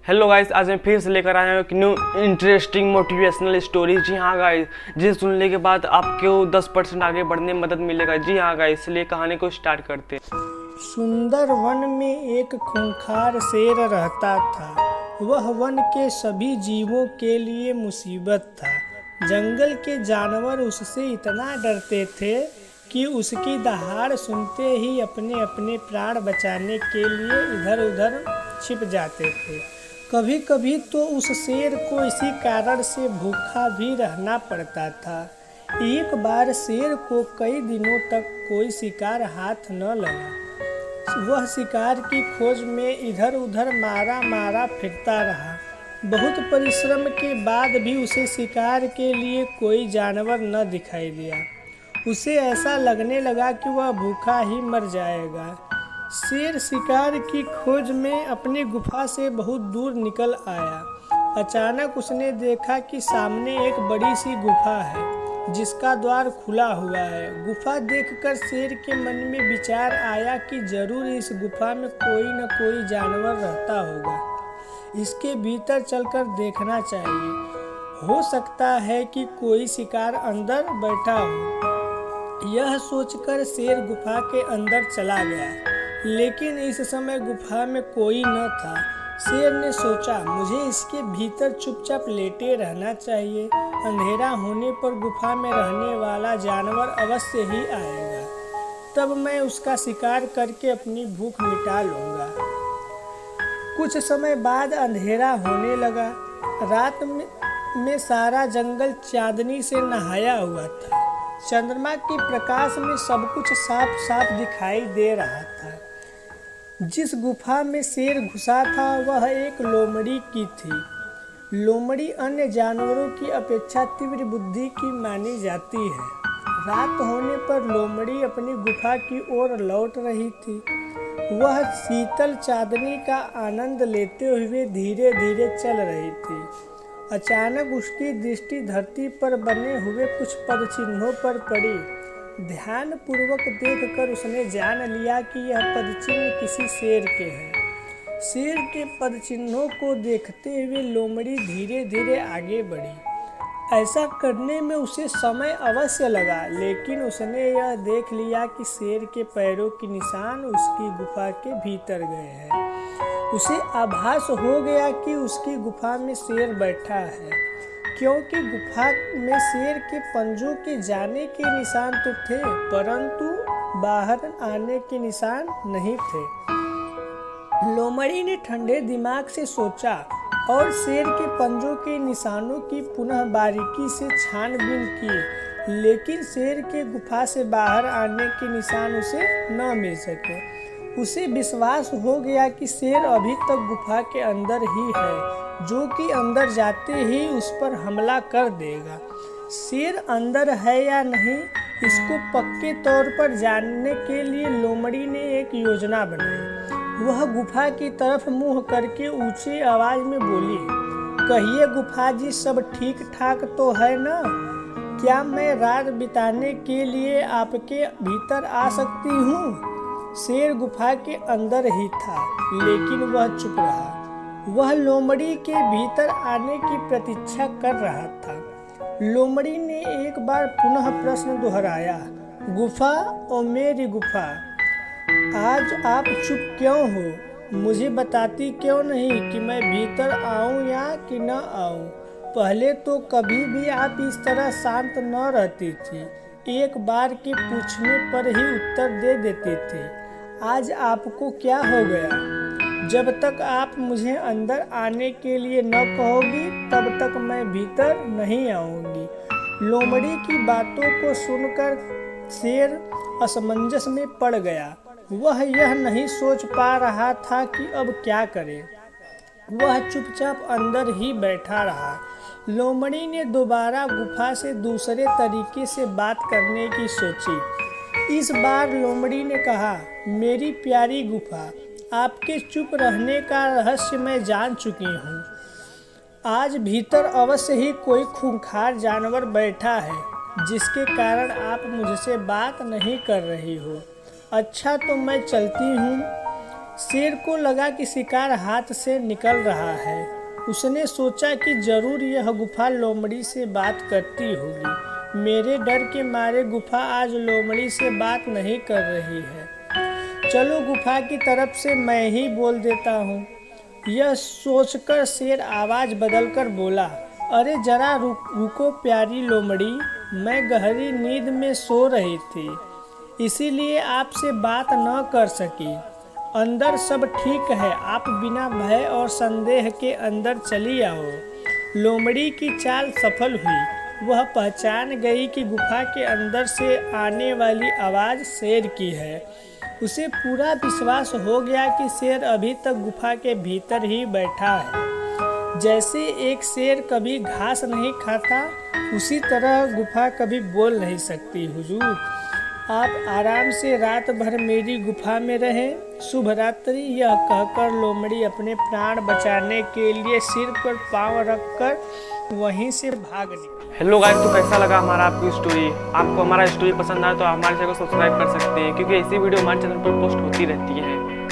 Hello guys, आज मैं फिर से लेकर आया हूँ एक न्यू इंटरेस्टिंग मोटिवेशनल स्टोरी। जी हाँ गाइस, जिसे सुनने के बाद आपको 10% आगे बढ़ने में मदद मिलेगा। जी हाँ गाइस, इसलिए कहानी को स्टार्ट करते हैं। सुंदर वन में एक खूंखार शेर रहता था। वह वन के सभी जीवों के लिए मुसीबत था। जंगल के जानवर उससे इतना डरते थे कि उसकी दहाड़ सुनते ही अपने अपने प्राण बचाने के लिए इधर उधर छिप जाते थे। कभी कभी तो उस शेर को इसी कारण से भूखा भी रहना पड़ता था। एक बार शेर को कई दिनों तक कोई शिकार हाथ न लगा। वह शिकार की खोज में इधर उधर मारा मारा फिरता रहा। बहुत परिश्रम के बाद भी उसे शिकार के लिए कोई जानवर न दिखाई दिया। उसे ऐसा लगने लगा कि वह भूखा ही मर जाएगा। शेर शिकार की खोज में अपनी गुफा से बहुत दूर निकल आया। अचानक उसने देखा कि सामने एक बड़ी सी गुफा है जिसका द्वार खुला हुआ है। गुफा देखकर शेर के मन में विचार आया कि जरूर इस गुफा में कोई न कोई जानवर रहता होगा। इसके भीतर चलकर देखना चाहिए, हो सकता है कि कोई शिकार अंदर बैठा हो। यह सोचकर शेर गुफा के अंदर चला गया, लेकिन इस समय गुफा में कोई न था। शेर ने सोचा, मुझे इसके भीतर चुपचाप लेटे रहना चाहिए। अंधेरा होने पर गुफा में रहने वाला जानवर अवश्य ही आएगा, तब मैं उसका शिकार करके अपनी भूख मिटा लूँगा। कुछ समय बाद अंधेरा होने लगा। रात में सारा जंगल चांदनी से नहाया हुआ था। चंद्रमा के प्रकाश में सब कुछ साफ साफ दिखाई दे रहा था। जिस गुफा में शेर घुसा था वह एक लोमड़ी की थी। लोमड़ी अन्य जानवरों की अपेक्षा तीव्र बुद्धि की मानी जाती है। रात होने पर लोमड़ी अपनी गुफा की ओर लौट रही थी। वह शीतल चांदनी का आनंद लेते हुए धीरे धीरे चल रही थी। अचानक उसकी दृष्टि धरती पर बने हुए कुछ पदचिन्हों पर पड़ी। ध्यानपूर्वक देखकर उसने जान लिया कि यह पदचिन्ह किसी शेर के हैं। शेर के पदचिन्हों को देखते हुए लोमड़ी धीरे धीरे आगे बढ़ी। ऐसा करने में उसे समय अवश्य लगा, लेकिन उसने यह देख लिया कि शेर के पैरों के निशान उसकी गुफा के भीतर गए हैं। उसे आभास हो गया कि उसकी गुफा में शेर बैठा है, क्योंकि गुफा में शेर के पंजों के जाने के निशान तो थे, परंतु बाहर आने के निशान नहीं थे। लोमड़ी ने ठंडे दिमाग से सोचा और शेर के पंजों के निशानों की पुनः बारीकी से छानबीन की, लेकिन शेर के गुफा से बाहर आने के निशान उसे न मिल सके। उसे विश्वास हो गया कि शेर अभी तक गुफा के अंदर ही है, जो कि अंदर जाते ही उस पर हमला कर देगा। शेर अंदर है या नहीं, इसको पक्के तौर पर जानने के लिए लोमड़ी ने एक योजना बनाई। वह गुफा की तरफ मुंह करके ऊंची आवाज में बोली, कहिए गुफा जी, सब ठीक ठाक तो है ना? क्या मैं रात बिताने के लिए आपके भीतर आ सकती हूँ? शेर गुफा के अंदर ही था, लेकिन वह चुप रहा। वह लोमड़ी के भीतर आने की प्रतीक्षा कर रहा था। लोमड़ी ने एक बार पुनः प्रश्न दोहराया, गुफा ओ मेरी गुफा, आज आप चुप क्यों हो? मुझे बताती क्यों नहीं कि मैं भीतर आऊं या कि न आऊं? पहले तो कभी भी आप इस तरह शांत न रहती थी, एक बार के पूछने पर ही उत्तर दे देती थी। आज आपको क्या हो गया? जब तक आप मुझे अंदर आने के लिए न कहोगी, तब तक मैं भीतर नहीं आऊंगी। लोमड़ी की बातों को सुनकर शेर असमंजस में पड़ गया। वह यह नहीं सोच पा रहा था कि अब क्या करे। वह चुपचाप अंदर ही बैठा रहा। लोमड़ी ने दोबारा गुफा से दूसरे तरीके से बात करने की सोची। इस बार लोमड़ी ने कहा, मेरी प्यारी गुफा, आपके चुप रहने का रहस्य मैं जान चुकी हूँ। आज भीतर अवश्य ही कोई खूंखार जानवर बैठा है, जिसके कारण आप मुझसे बात नहीं कर रही हो। अच्छा, तो मैं चलती हूँ। शेर को लगा कि शिकार हाथ से निकल रहा है। उसने सोचा कि जरूर यह गुफा लोमड़ी से बात करती होगी। मेरे डर के मारे गुफा आज लोमड़ी से बात नहीं कर रही है। चलो गुफा की तरफ से मैं ही बोल देता हूँ। यह सोचकर शेर आवाज़ बदलकर बोला, अरे जरा रुको प्यारी लोमड़ी, मैं गहरी नींद में सो रही थी, इसीलिए आपसे बात न कर सकी। अंदर सब ठीक है, आप बिना भय और संदेह के अंदर चली आओ। लोमड़ी की चाल सफल हुई। वह पहचान गई कि गुफा के अंदर से आने वाली आवाज़ शेर की है। उसे पूरा विश्वास हो गया कि शेर अभी तक गुफा के भीतर ही बैठा है। जैसे एक शेर कभी घास नहीं खाता, उसी तरह गुफा कभी बोल नहीं सकती। हुजूर, आप आराम से रात भर मेरी गुफा में रहें। शुभ रात्रि। यह कहकर लोमड़ी अपने प्राण बचाने के लिए सिर पर पांव रखकर वहीं से भाग निकली। हेलो गाइस, तो कैसा लगा हमारा आपकी स्टोरी? आपको हमारा स्टोरी पसंद आया तो हमारे चैनल को सब्सक्राइब कर सकते हैं, क्योंकि ऐसी वीडियो हमारे चैनल पर पोस्ट होती रहती है।